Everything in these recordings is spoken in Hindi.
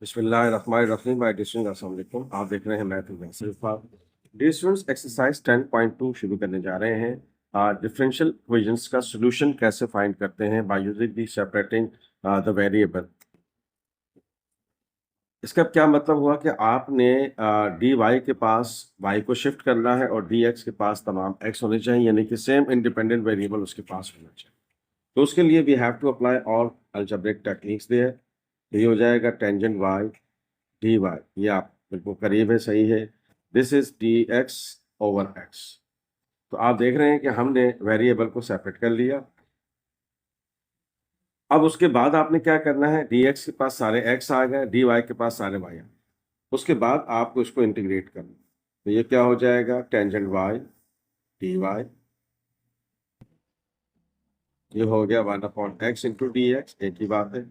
बिस्मिल्लाहिर्रहमानिर्रहीम। माय डियर स्टूडेंट्स, अस्सलाम वालेकुम। आप देख रहे हैं math with dear students, exercise 10.2 शुरू करने जा रहे हैं। डिफरेंशियल इक्वेशंस का सॉल्यूशन कैसे फाइंड करते हैं by using the separating the variable. इसका क्या मतलब हुआ कि आपने डी वाई के पास वाई को शिफ्ट करना है और डी एक्स के पास तमाम एक्स होने चाहिए, यानी कि सेम इंडिपेंडेंट वेरिएबल उसके पास होना चाहिए। तो उसके लिए we have to apply all algebraic techniques there. ये हो जाएगा टेंजेंट वाई डी वाई, ये आप बिल्कुल करीब है, सही है। This is D x over x. तो आप देख रहे हैं कि हमने वेरिएबल को सेपरेट कर लिया। अब उसके बाद आपने क्या करना है, डी एक्स के पास सारे एक्स आ गए, डी वाई के पास सारे वाई आ गए। उसके बाद आपको इसको इंटीग्रेट करना। तो ये क्या हो जाएगा, टेंजेंट वाई डी वाई, ये हो गया 1/x इंटू डी एक्स, एक ही बात है।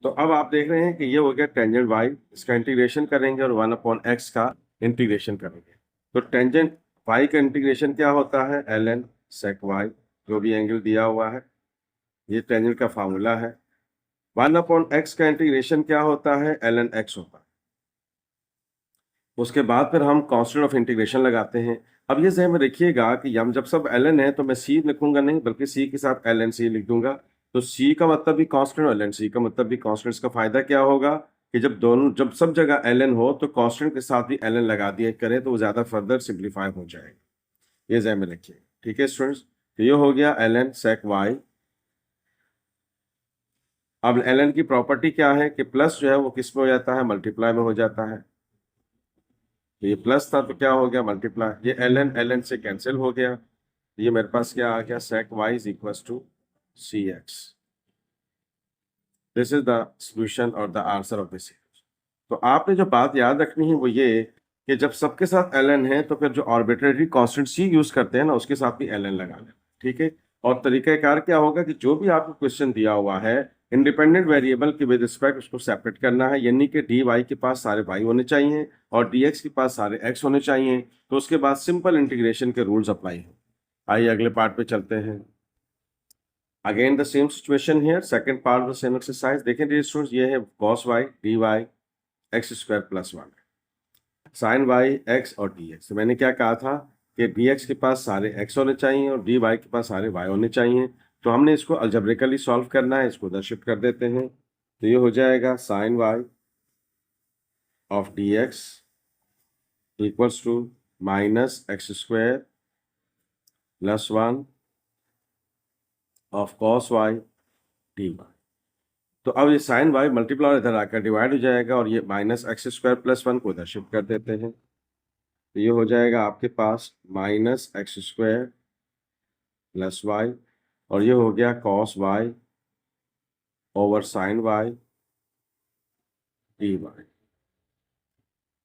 तो अब आप देख रहे हैं कि ये हो गया टेंजेंट वाई, इसका इंटीग्रेशन करेंगे और 1/x का इंटीग्रेशन करेंगे। तो टेंजेंट वाई का इंटीग्रेशन क्या होता है, एल एन सेक वाई, जो भी एंगल दिया हुआ है, ये टेंजेंट का फार्मूला है। 1/x का इंटीग्रेशन क्या होता है, एल एन एक्स होता है। उसके बाद फिर हम कांस्टेंट ऑफ इंटीग्रेशन लगाते हैं। अब ये ज़हन में रखिएगा कि हम जब सब एल एन है तो मैं सी लिखूंगा नहीं, बल्कि सी के साथ एल एन सी लिख दूंगा। तो सी का मतलब भी कांस्टेंट और एल एन सी का मतलब भी कांस्टेंट। इसका फायदा क्या होगा कि जब सब जगह एल एन हो तो कांस्टेंट के साथ भी एल एन लगा दिया करें तो वो ज़्यादा फर्दर सिंप्लीफाई हो जाएगा। ये ज़हन में रखिए, ठीक है स्टूडेंट्स। तो ये हो गया एल एन सेक वाई। अब एल एन की प्रॉपर्टी क्या है कि प्लस जो है वो किस में हो जाता है, मल्टीप्लाई में हो जाता है। तो ये प्लस था तो क्या हो गया, मल्टीप्लाई। ये एल एन से कैंसिल हो गया। ये मेरे पास क्या आ गया, sec y is equal to c x. This is the solution और द आंसर ऑफ दिस। तो आपने जो बात याद रखनी है वो ये कि जब सबके साथ एल एन है तो फिर जो आर्बिट्रेरी कांस्टेंट सी यूज करते हैं ना, उसके साथ भी एल एन लगा लें, ठीक है। और तरीकाकार क्या होगा कि जो भी आपको क्वेश्चन दिया हुआ है, इंडिपेंडेंट वेरिएबल के विद रिस्पेक्ट उसको सेपरेट करना है, यानी कि डी वाई के पास सारे वाई होने चाहिए और डी एक्स के पास सारे एक्स होने चाहिए। तो उसके बाद सिंपल इंटीग्रेशन के रूल्स अप्लाई हो। आइए अगले पार्ट पे चलते हैं। Again the same situation here, second part of the same exercise. देखें डियर स्टूडेंट्स, ये है cos y dy x square plus 1, sine y x और डी एक्स। तो मैंने क्या कहा था कि डी एक्स के पास सारे एक्स होने चाहिए और डी वाई के पास सारे वाई होने चाहिए। तो हमने इसको अलजेब्रिकली सॉल्व करना है, इसको उधर शिफ्ट कर देते हैं। तो ये हो जाएगा sine y of d x equals to minus x square plus 1 of cos y d y. तो अब ये साइन वाई मल्टीप्लाई इधर आकर डिवाइड हो जाएगा और ये माइनस एक्स स्क्वायर प्लस 1 को इधर शिफ्ट कर देते हैं। तो ये हो जाएगा आपके पास minus x square plus y और ये हो गया cos y over sine y d y.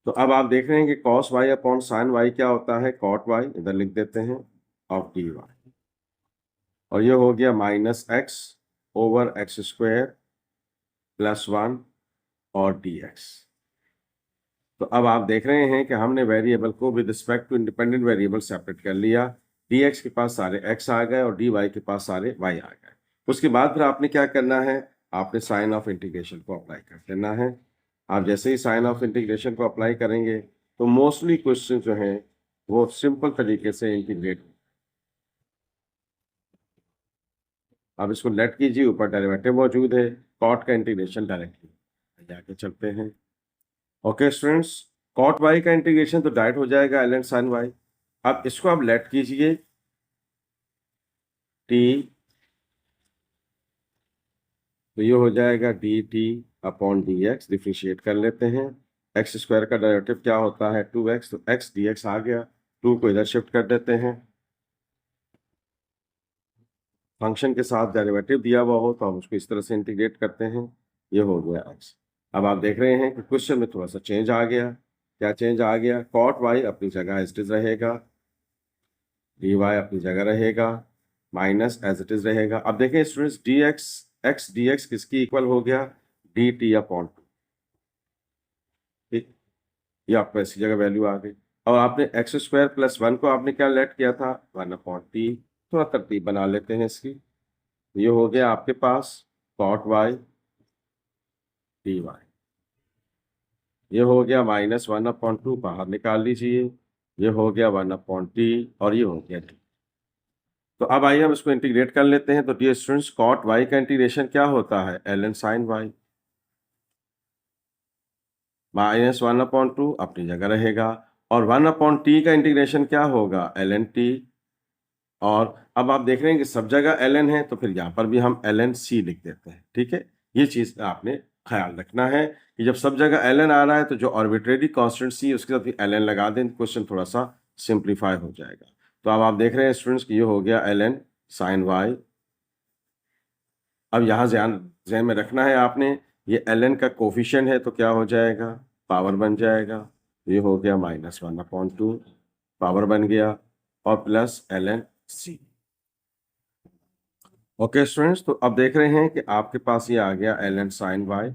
तो अब आप देख रहे हैं कि cos y upon sine y क्या होता है, कॉट वाई, इधर लिख देते हैं, ऑफ डी वाई। और ये हो गया minus x over x square plus 1 और डी एक्स। तो अब आप देख रहे हैं कि हमने वेरिएबल को with respect to independent variable separate कर लिया। डी एक्स के पास सारे एक्स आ गए और डी वाई के पास सारे वाई आ गए। उसके बाद फिर आपने क्या करना है, आपने साइन ऑफ इंटीग्रेशन को अप्लाई कर देना है। आप जैसे ही साइन ऑफ इंटीग्रेशन को अप्लाई करेंगे तो मोस्टली क्वेश्चन जो हैं वो सिंपल तरीके से इंटीग्रेट। अब इसको लेट कीजिए, ऊपर डेरिवेटिव मौजूद है, कॉट का इंटीग्रेशन डायरेक्टली आगे चलते हैं। ओके स्टूडेंट्स, कॉट वाई का इंटीग्रेशन तो डायरेक्ट हो जाएगा एल एन साइन वाई। अब इसको आप लेट कीजिए, टी, तो ये हो जाएगा d t upon D x. Differentiate कर लेते हैं। एक्स स्क्वायर का डेरिवेटिव क्या होता है, 2x, तो एक्स डी एक्स आ गया। 2 को इधर शिफ्ट कर देते हैं। फंक्शन के साथ डेरिवेटिव दिया हुआ हो तो हम उसको इस तरह से इंटीग्रेट करते हैं। ये हो गया एक्स। अब आप देख रहे हैं कि क्वेश्चन में थोड़ा सा चेंज आ गया। क्या चेंज आ गया, कॉट वाई अपनी जगह एज इट इज रहेगा, डी वाई अपनी जगह रहेगा, माइनस एज इट इज रहेगा। अब देखें students, D x x d x किसकी इक्वल हो गया, डी टी अपॉन 2। ठीक, ये आपको ऐसी जगह वैल्यू आ गई। और आपने एक्स स्क्वायर प्लस 1 को आपने क्या लेट किया था, 1/t। थोड़ा तरतीब बना लेते हैं इसकी। ये हो गया आपके पास cot y dy, ये हो गया -1/2 बाहर निकाल लीजिए, ये हो गया 1/t और ये हो गया t। तो अब आइए हम इसको इंटीग्रेट कर लेते हैं। तो डियर स्टूडेंट्स, cot y का इंटीग्रेशन क्या होता है? ln sin y, -1/2 अपनी जगह रहेगा, और 1/t का इंटीग्रेशन क्या होगा? ln t। और अब आप देख रहे हैं कि सब जगह ln है, तो फिर यहाँ पर भी हम ln c लिख देते हैं। ठीक है, ये चीज आपने ख्याल रखना है कि जब सब जगह ln आ रहा है तो जो आर्बिट्रेरी कांस्टेंट c उसके साथ भी ln लगा दें, क्वेश्चन थोड़ा सा सिंप्लीफाई हो जाएगा। तो अब आप देख रहे हैं स्टूडेंट्स कि ये हो गया ln sin y। अब यहाँ ध्यान में रखना है आपने, ये ln का कोफिशिएंट है तो क्या हो जाएगा? पावर बन जाएगा। ये हो गया -1/2 पावर बन गया और plus ln c। Okay students, तो अब देख रहे हैं कि आपके पास ये आ गया ln sin y,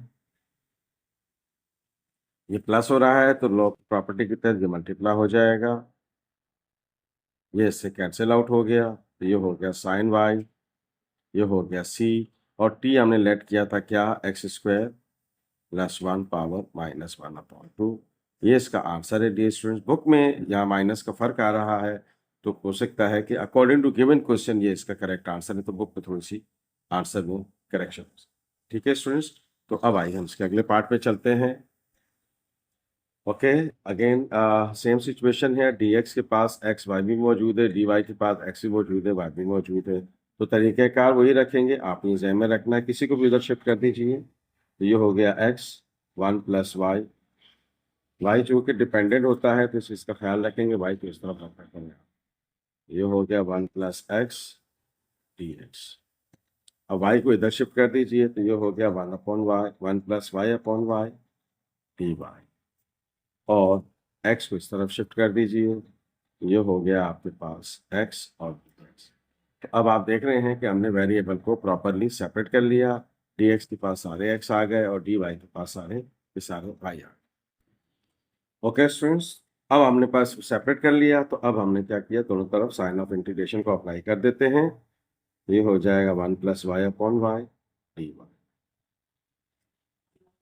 ये प्लस हो रहा है तो लॉ प्रॉपर्टी की तहत ये मल्टीप्लाई हो जाएगा, ये इससे कैंसिल आउट हो गया, तो ये हो गया sin y, ये हो गया c, और t हमने लेट किया था क्या? x² + 1 power -1/2। ये इसका आंसर है डियर स्टूडेंट्स। बुक में यहाँ माइनस का फर्क आ रहा है, तो हो सकता है कि अकॉर्डिंग टू गिवन क्वेश्चन ये इसका करेक्ट आंसर है, तो बुक में थोड़ी सी आंसर में करेक्शन। ठीक है स्टूडेंट्स, तो अब आइए हम इसके अगले पार्ट पे चलते हैं। ओके, अगेन सेम सिचुएशन है, dx के पास x y भी मौजूद है, dy के पास x भी मौजूद है, y भी मौजूद है। तो तरीक़ेकार वही रखेंगे, आप ये ज़हन में रखना है, किसी को भी उधर शिफ्ट कर दीजिए। तो ये हो गया x 1 + y चूँकि डिपेंडेंट होता है तो इस चीज़ का ख्याल रखेंगे, y को इस तरफ रखा करें। ये हो गया 1 + x dx। अब y को इधर शिफ्ट कर दीजिए, तो ये हो गया 1/y, 1 + y/y dy, और x को इस तरफ शिफ्ट कर दीजिए, ये हो गया आपके पास x और dx। तो अब आप देख रहे हैं कि हमने वेरिएबल को प्रॉपरली सेपरेट कर लिया, dx के पास सारे x आ गए और dy के पास सारे के सारे y आ गए। ओके स्टूडेंट्स, अब हमने पास सेपरेट कर लिया, तो अब हमने क्या किया? दोनों तरफ साइन ऑफ इंटीग्रेशन को अप्लाई कर देते हैं। ये हो जाएगा 1 + y/y dy,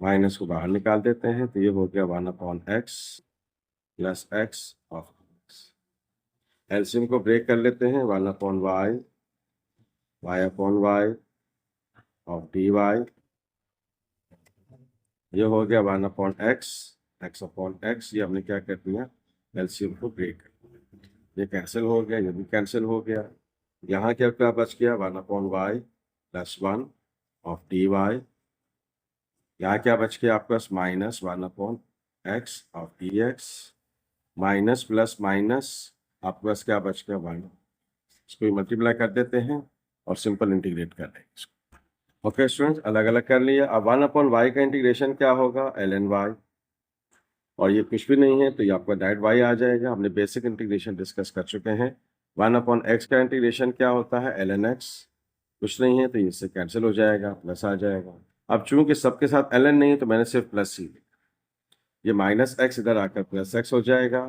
माइनस को बाहर निकाल देते हैं, तो ये हो गया 1/x + x of x। LCM को ब्रेक कर लेते हैं, 1/y y/y ऑफ dy, ये हो गया 1/x x/x। ये हमने क्या कर दिया? एलसीएम को ब्रेक कर दिया, ये कैंसिल हो गया, ये भी कैंसिल हो गया। यहाँ क्या क्या बच गया? 1/y + 1 of dy। यहाँ क्या बच गया आपके पास? -1/x of dx, minus plus minus आपके पास क्या बच गया? 1। इसको मल्टीप्लाई कर देते हैं और सिंपल इंटीग्रेट कर देंगे इसको। ओके स्टूडेंट्स, अलग अलग कर लिया। अब 1/y का इंटीग्रेशन क्या होगा? ln y, और ये कुछ भी नहीं है तो ये आपका डायरेक्ट y आ जाएगा। हमने बेसिक इंटीग्रेशन डिस्कस कर चुके हैं। 1/x का इंटीग्रेशन क्या होता है? ln x, कुछ नहीं है तो ये इससे कैंसिल हो जाएगा, प्लस आ जाएगा। अब चूंकि सबके साथ ln नहीं है तो मैंने सिर्फ प्लस ही लिखा, ये -x इधर आकर +x हो जाएगा।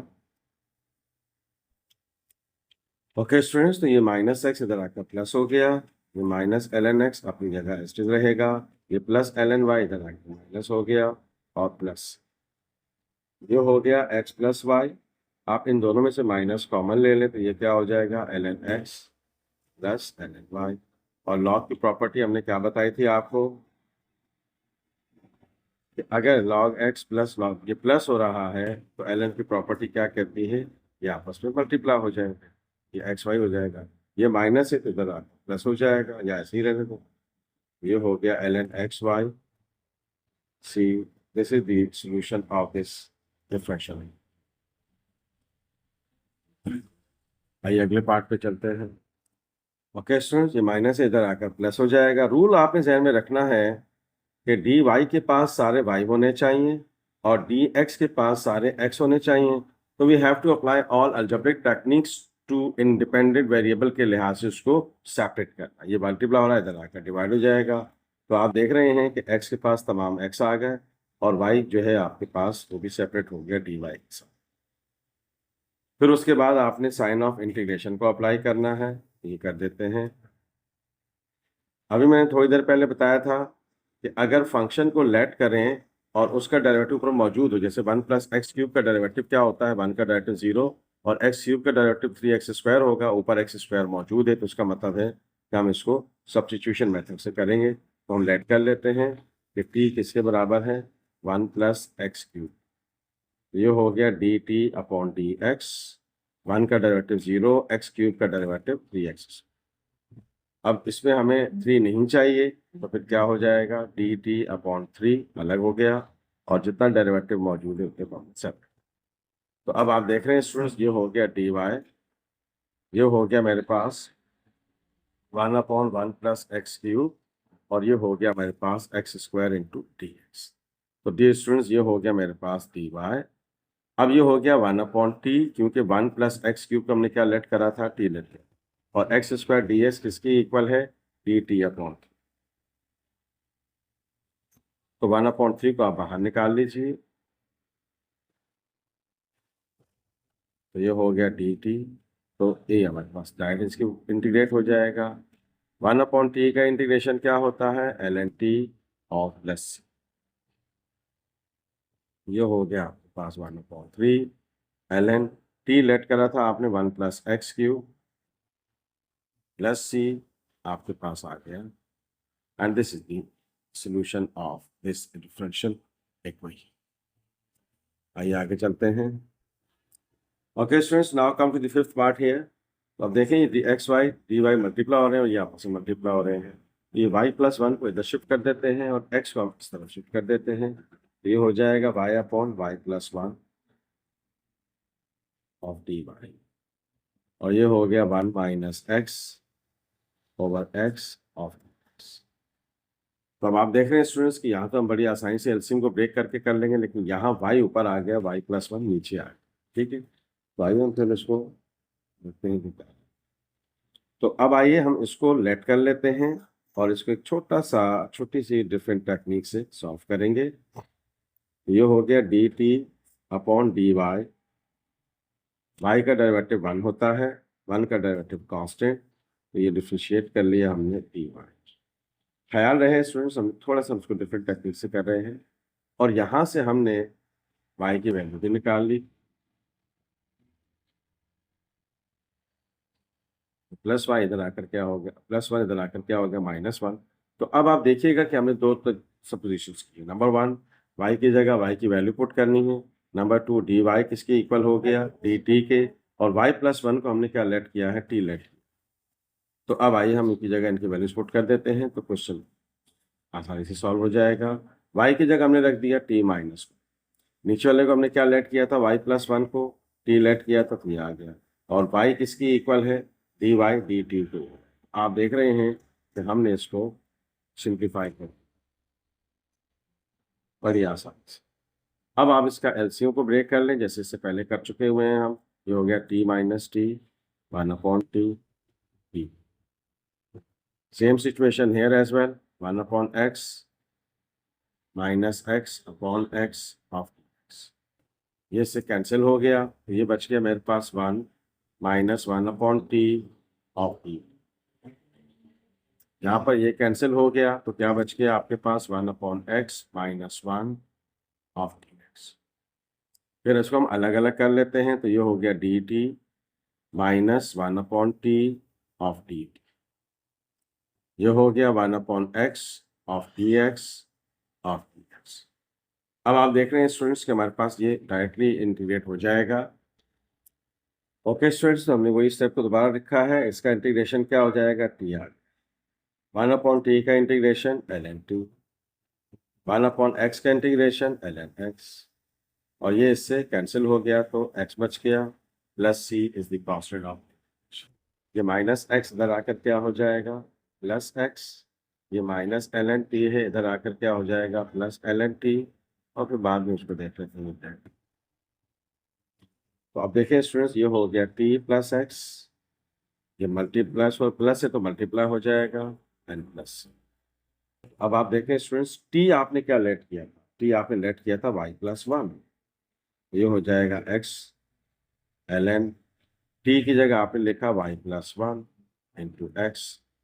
ओके स्टूडेंट्स, तो ये -x इधर आकर प्लस हो गया, ये -ln x अपनी जगह स्थिर रहेगा, ये +ln y इधर आकर माइनस हो गया और प्लस, ये हो गया x + y। आप इन दोनों में से माइनस कॉमन ले लें तो ये क्या हो जाएगा? ln x + ln y। और लॉग की प्रॉपर्टी हमने क्या बताई थी आपको कि अगर log x + log, ये प्लस हो रहा है तो ln की प्रॉपर्टी क्या कहती है? ये आपस में मल्टीप्लाई हो जाएगा, ये एक्स वाई हो जाएगा, ये माइनस है तो इधर प्लस हो जाएगा, या ऐसे ही रहने दो। ये हो गया ln xy। See, this is the solution of this differential. आइए अगले पार्ट पे चलते हैं। ओके स्टूडेंट्स, ये माइनस है इधर आकर प्लस हो जाएगा। रूल आपने ध्यान में रखना है कि डी वाई के पास सारे वाई होने चाहिए और डी एक्स के पास सारे एक्स होने चाहिए। तो we have to apply all algebraic techniques to independent variable के लिहाज से उसको सेपरेट करना। ये मल्टीप्लाई हो रहा है, इधर आकर डिवाइड हो जाएगा। तो आप देख रहे हैं कि एक्स के पास तमाम एक्स आ गए और वाई जो है आपके पास वो भी सेपरेट हो गया डी वाई के साथ। फिर उसके बाद आपने साइन ऑफ इंटीग्रेशन को अप्लाई करना है, ये कर देते हैं। अभी मैंने थोड़ी देर पहले बताया था कि अगर फंक्शन को लेट करें और उसका डेरिवेटिव ऊपर मौजूद हो, जैसे 1+x³ का डेरिवेटिव क्या होता है, 1 का डेरिवेटिव 0 और x³ का डेरिवेटिव 3x² होगा, ऊपर x² मौजूद है, तो उसका मतलब है कि हम इसको सब्स्टिट्यूशन मेथड से करेंगे। तो हम लेट कर लेते हैं कि t किसके बराबर है, 1+x³। ये हो गया dt/dx, 1 का डेरिवेटिव 0, x³ का डेरिवेटिव 3x। अब इसमें हमें 3 नहीं चाहिए, तो फिर क्या हो जाएगा, dt/3 अलग हो गया और जितना डेरिवेटिव मौजूद है उतने कॉमन सेट। तो अब आप देख रहे हैं स्टूडेंट्स, ये हो गया dy, ये हो गया मेरे पास 1/1+x³ और ये हो गया मेरे पास x² इंटू dx। तो डी स्टूडेंट्स, ये हो गया मेरे पास dy। अब ये हो गया 1/t, क्योंकि 1+x³ को हमने क्या लेट करा था, t लेट किया, और x² dx किसकी इक्वल है, dt/3। तो 1/3 को आप बाहर निकाल लीजिए, तो ये हो गया dt। तो ये हमारे पास डायरेक्ट इसकी इंटीग्रेट हो जाएगा। 1/t का इंटीग्रेशन क्या होता है, ln t ऑफ प्लस। ये हो गया आपके पास 1/3 ln t लेट करा था आपने 1+x³ प्लस c, आपके पास आ गया, and this is the solution of this differential equation. आइए आगे चलते हैं। Okay students, now come to the fifth part here. तो अब देखें, ये x y d y multiply हो रहे हैं और ये आपस में मल्टीप्लाई हो रहे हैं। ये y+1 को इधर शिफ्ट कर देते हैं और x को हम इस तरफ शिफ्ट कर देते हैं, तो ये हो जाएगा y/y+1 ऑफ dy, और ये हो गया 1 - x/x ऑफ x। तो अब आप देख रहे हैं स्टूडेंट्स कि यहाँ तो हम बड़ी आसानी से एलसीएम को ब्रेक करके कर लेंगे, लेकिन यहाँ y ऊपर आ गया, y+1 नीचे आ गया। ठीक है, तो आइए हम फिर इसको देखते हैं। तो अब आइए हम इसको लेट कर लेते हैं और इसको एक छोटी सी डिफरेंट टेक्निक से सॉल्व करेंगे। ये हो गया dt/dy, y का डेरिवेटिव 1 होता है, 1 का डेरिवेटिव कांस्टेंट, तो ये डिफरेंशिएट कर लिया हमने dy। ख्याल रहे स्टूडेंट्स, हम थोड़ा सा उसको डिफरेंट टेक्निक से कर रहे हैं, और यहाँ से हमने y की वैल्यू भी निकाल ली। प्लस वाई इधर आकर क्या हो गया, +1 इधर आकर क्या हो गया, -1। तो अब आप देखिएगा कि हमने दो सपोजिशंस की। नंबर 1, y की जगह y की वैल्यू पुट करनी है। नंबर 2, dy किसके इक्वल हो गया, dt के, और y+1 को हमने क्या लेट किया है, t लेट। तो अब आइए हम इनकी जगह इनकी वैल्यूज पुट कर देते हैं, तो क्वेश्चन आसानी से सॉल्व हो जाएगा। y की जगह हमने रख दिया t माइनस को, नीचे वाले को हमने क्या लेट किया था, y+1 को, t लेट किया था, तो ये आ गया, और y किसकी इक्वल है, dy dt को। आप देख रहे हैं कि हमने इसको सिंप्लीफाई कर बड़ी आसानी से। अब आप इसका एलसीएम को ब्रेक कर लें, जैसे इससे पहले कर चुके हुए हैं हम। ये हो गया t - t 1/t t। Same situation here as well, 1/x - x/x ऑफ x। ये इससे कैंसिल हो गया, तो ये बच गया मेरे पास 1 - 1/t ऑफ t। यहाँ पर ये कैंसिल हो गया, तो क्या बच गया आपके पास, 1/x - 1 ऑफ dx। फिर इसको हम अलग अलग कर लेते हैं, तो ये हो गया dt - 1/t ऑफ dt। ये हो गया 1/x of dx of dx। अब आप देख रहे हैं स्टूडेंट्स कि हमारे पास ये डायरेक्टली इंटीग्रेट हो जाएगा। ओके स्टूडेंट्स, तो हमने वही स्टेप को दोबारा लिखा है। इसका इंटीग्रेशन क्या हो जाएगा, टी आर, 1/t का इंटीग्रेशन ln t, 1/x का इंटीग्रेशन ln x, और ये इससे कैंसिल हो गया, तो x बच गया, plus c is the constant of. ये -x इधर आकर क्या हो जाएगा, +x, ये -ln t है, इधर आकर क्या हो जाएगा, +ln t, और फिर बाद में उसको देख लेते हैं। तो अब देखिए स्टूडेंट्स, ये हो गया t + x, ये मल्टीप्लाई और प्लस है तो मल्टीप्लाई हो जाएगा, n प्लस। अब आप देखें स्टूडेंट्स, t आपने क्या लेट किया था, t आपने लेट किया था y+1, ये हो जाएगा x ln t की जगह आपने लिखा y+1 इंटू x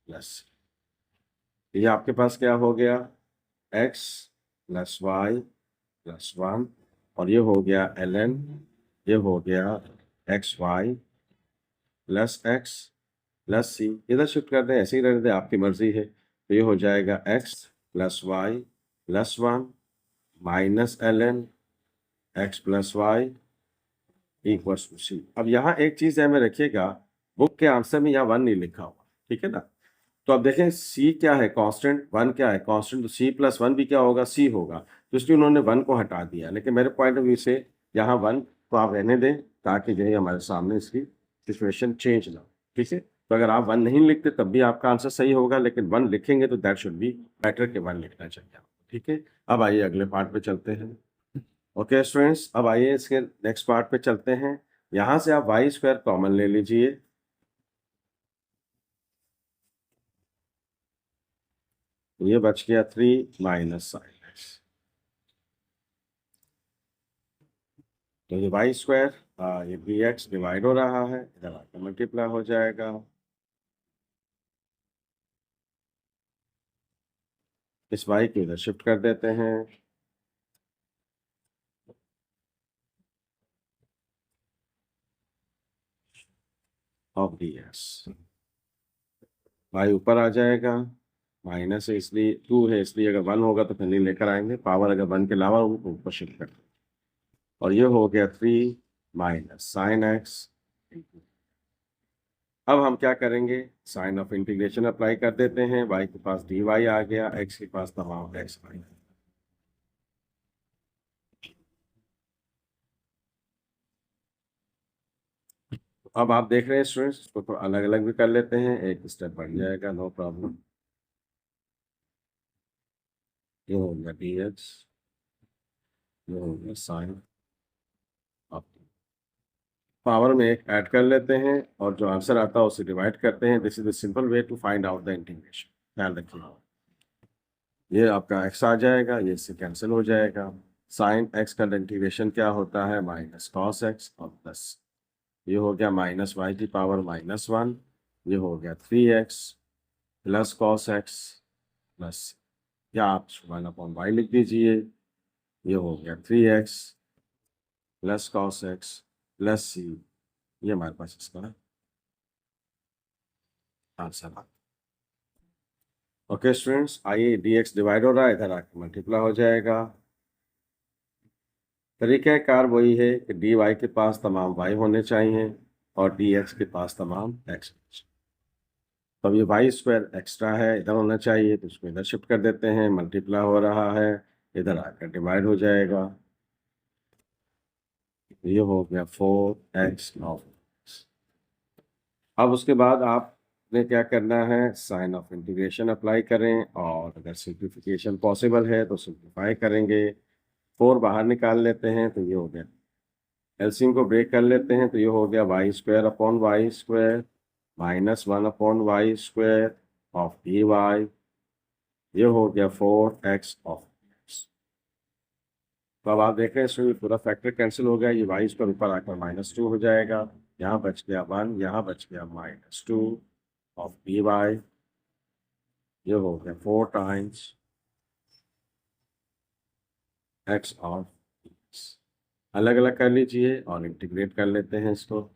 प्लस। ये आपके पास क्या हो गया, x प्लस वाई प्लस 1, और ये हो गया ln, ये हो गया x y plus x plus c. इधर शिफ्ट कर दें, ऐसे ही रहने दें, आपकी मर्जी है। तो ये हो जाएगा x plus y plus 1 minus ln x plus y equals to c. अब यहाँ एक चीज है, में रखिएगा, बुक के आंसर में यहाँ 1 नहीं लिखा हुआ, ठीक है ना। तो अब देखें c क्या है, कांस्टेंट, 1 क्या है कांस्टेंट, तो c प्लस 1 भी क्या होगा, c होगा। तो इसलिए उन्होंने 1 को हटा दिया, लेकिन मेरे पॉइंट ऑफ व्यू से यहाँ 1 को आप रहने दें, ताकि जो है हमारे सामने इसकी सिचुएशन चेंज ना हो, ठीक है। तो अगर आप 1 नहीं लिखते तब भी आपका आंसर सही होगा, लेकिन 1 लिखेंगे तो दैट शुड बी बेटर के 1 लिखना चाहिए, ठीक है। अब आइए अगले पार्ट पे चलते हैं। ओके स्टूडेंट्स, अब आइए इसके नेक्स्ट पार्ट पे चलते हैं। यहाँ से आप वाई स्क्वायर कॉमन ले लीजिए, ये बच गया 3 माइनस साइन एक्स। तो ये वाई स्क्वायर, ये बी एक्स डिवाइड हो रहा है, इधर आकर मल्टीप्लाई हो जाएगा। इस वाई को इधर शिफ्ट कर देते हैं, ऑफ डी एक्स। वाई ऊपर आ जाएगा, माइनस है इसलिए 2 है, इसलिए अगर 1 होगा तो फिर नहीं लेकर आएंगे, पावर अगर 1 के अलावा उनको ऊपर शिफ्ट कर देंगे। और ये हो गया 3 माइनस साइन एक्स। अब हम क्या करेंगे, साइन ऑफ इंटीग्रेशन अप्लाई कर देते हैं। वाई के पास डी वाई आ गया, एक्स के पास तमाम एक्स आ गया। अब आप देख रहे हैं स्टूडेंट्स, इसको तो अलग अलग भी कर लेते हैं, एक स्टेप बढ़ जाएगा, नो प्रॉब्लम। ये हो गया डी एक्स, ये हो गया साइन। अब पावर में एक ऐड कर लेते हैं, और जो आंसर आता है उसे डिवाइड करते हैं। This is the simple way to find out the integration, ध्यान रखिए। ये आपका एक्स आ जाएगा, ये इससे कैंसिल हो जाएगा। साइन एक्स का इंटीग्रेशन क्या होता है, माइनस कॉस एक्स और प्लस, ये हो गया माइनस वाई की पावर माइनस 1, ये हो गया 3x plus cos x plus, या आप 1/y लिख दीजिए, ये हो गया 3x plus cos x plus c. ये हमारे पास इसका आंसर है। ओके स्टूडेंट्स, आइए dx डिवाइड हो रहा है, इधर आके मल्टीप्लाई हो जाएगा। तरीक़ाकार वही है कि dy के पास तमाम y होने चाहिए और dx के पास तमाम x। तो अब ये वाई स्क्वायर एक्स्ट्रा है, इधर होना चाहिए, तो इसको इधर शिफ्ट कर देते हैं, मल्टीप्लाई हो रहा है, इधर आकर डिवाइड हो जाएगा। ये हो गया 4x ऑफ। अब उसके बाद आपने क्या करना है, साइन ऑफ इंटीग्रेशन अप्लाई करें, और अगर सिंप्लीफिकेशन पॉसिबल है तो सिंप्लीफाई करेंगे। 4 बाहर निकाल लेते हैं, तो ये हो गया, एलसीएम को ब्रेक कर लेते हैं, तो ये हो गया y square upon y square minus 1 upon y square of d y. ये हो गया 4x ऑफ x। तो अब आप देख रहे हैं इसमें पूरा फैक्टर कैंसिल हो गया, ये वाई स्क्वायर ऊपर आकर -2 हो जाएगा, यहाँ बच गया 1, यहाँ बच गया -2 ऑफ डी वाई। ये हो गया 4 टाइम्स x ऑफ x। अलग अलग कर लीजिए और इंटीग्रेट कर लेते हैं इसको।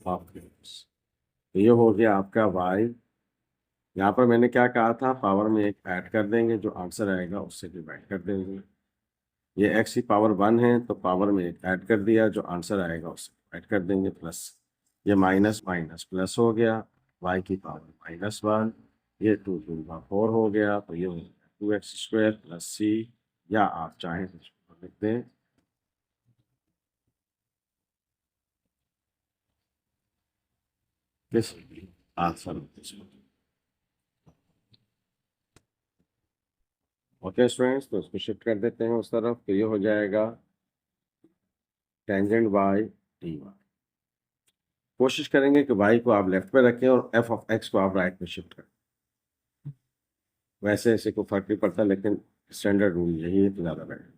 ऑफ x, तो ये हो गया आपका y। यहाँ पर मैंने क्या कहा था, पावर में एक ऐड कर देंगे, जो आंसर आएगा उससे डिवाइड कर देंगे। ये x की पावर 1 है, तो पावर में एक ऐड कर दिया, जो आंसर आएगा उससे डिवाइड कर देंगे, प्लस ये माइनस माइनस प्लस हो गया, y की पावर -1, ये 2 2 का 4 हो गया, तो ये हो गया 2x स्क्वायर प्लस सी, या आप चाहें तो इसको लिख दें दिस आंसर। ओके स्टूडेंट्स, तो इसको शिफ्ट कर देते हैं उस तरफ, तो ये हो जाएगा टेंजेंट बाई डी वाई। कोशिश करेंगे कि y को आप लेफ्ट पे रखें और f ऑफ x को आप राइट में शिफ्ट करें। वैसे ऐसे कोई फर्क नहीं पड़ता, लेकिन स्टैंडर्ड रूल यही है, तो ज़्यादा बेटर।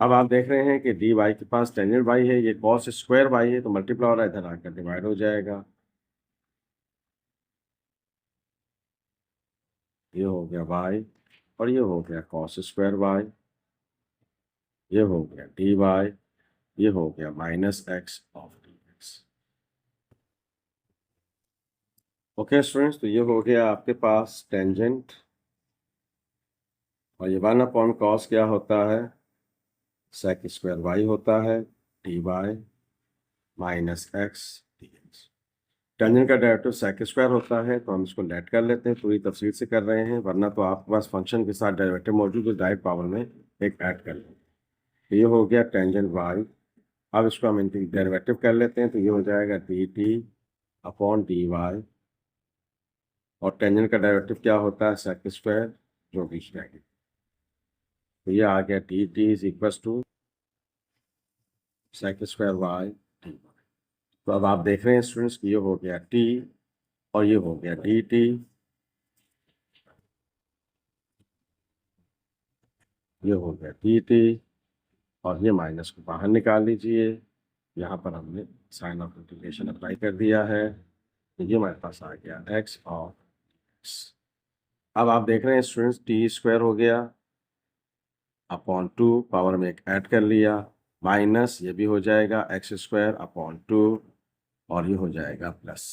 अब आप देख रहे हैं कि डी वाई के पास टेंजेंट वाई है, ये कॉस स्क्वायर वाई है, तो मल्टीप्लाई हो रहा है, इधर आकर डिवाइड हो जाएगा। ये हो गया वाई और ये हो गया कॉस स्क्वायर वाई, ये हो गया डी वाई, ये हो गया minus x of d x. Okay students, तो ये हो गया आपके पास टेंजेंट, और ये 1 अपॉन कॉस क्या होता है, सेक स्क्वायर वाई होता है, d y minus x d x. Tangent का डेरिवेटिव सेक स्क्वायर होता है, तो हम इसको लेट कर लेते हैं, पूरी तफसील से कर रहे हैं, वरना तो आपके पास फंक्शन के साथ डेरिवेटिव मौजूद है, डायरेक्ट पावर में एक ऐड कर लें। तो ये हो गया टेंजेंट वाई। अब इसको हम डेरिवेटिव कर लेते हैं, तो ये हो जाएगा d t upon d y, और टेंजेंट का डेरिवेटिव क्या होता है, सेक स्क्वायर, जो भी जाएगी। तो ये आ गया d t is equal to sec square y d y. तो अब आप देख रहे हैं स्टूडेंट्स कि ये हो गया टी और ये हो गया डी टी, ये हो गया डी टी, और ये माइनस को बाहर निकाल लीजिए। यहाँ पर हमने साइन ऑफ इंटीग्रेशन अप्लाई कर दिया है, तो ये हमारे पास आ गया एक्स ऑफ एक्स। अब आप देख रहे हैं स्टूडेंट्स टी स्क्वायर हो गया अपॉन 2, पावर में एक ऐड कर लिया, माइनस ये भी हो जाएगा एक्स स्क्वायर अपॉन 2, और ये हो जाएगा प्लस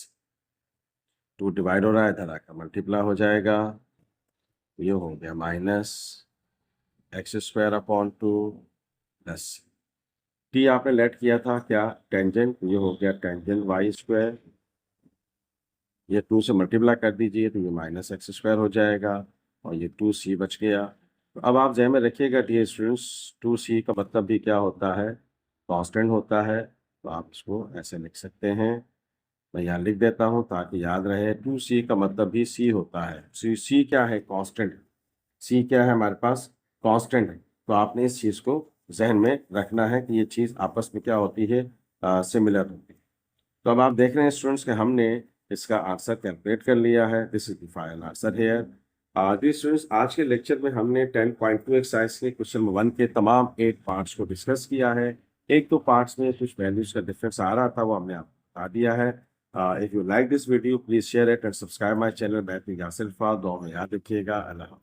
2 डिवाइड हो रहा है, इधर आकर मल्टीप्लाई हो जाएगा, ये हो गया minus x square upon 2 plus T आपने लेट किया था क्या, टेंजेंट, ये हो गया टेंजेंट वाई स्क्वायर, ये 2 से मल्टीप्लाई कर दीजिए, तो ये माइनस एक्स स्क्वायर हो जाएगा, और ये 2c बच गया। तो अब आप ध्यान में रखिएगा डियर स्टूडेंट्स, 2c का मतलब भी क्या होता है, कांस्टेंट होता है, तो आप इसको ऐसे लिख सकते हैं। मैं यहाँ लिख देता हूँ ताकि याद रहे, 2c का मतलब भी c होता है। c क्या है, कांस्टेंट। c क्या है हमारे पास, कांस्टेंट है। तो आपने इस चीज़ को जहन में रखना है कि ये चीज़ आपस में क्या होती है, सिमिलर होती है। तो अब आप देख रहे हैं स्टूडेंट्स कि हमने इसका आंसर कैलकुलेट कर लिया है, this is the final answer here. जी स्टूडेंट्स, आज के लेक्चर में हमने 10.2 एक्सरसाइज के क्वेश्चन 1 के तमाम 8 पार्ट्स को डिस्कस किया है। एक दो पार्ट्स में कुछ वैल्यूज का डिफरेंस आ रहा था, वो हमने आपको बता दिया है। If you like this video please share it and subscribe my channel. मैं यासिर फाद, दुआ में याद रखिएगा। अल्लाह।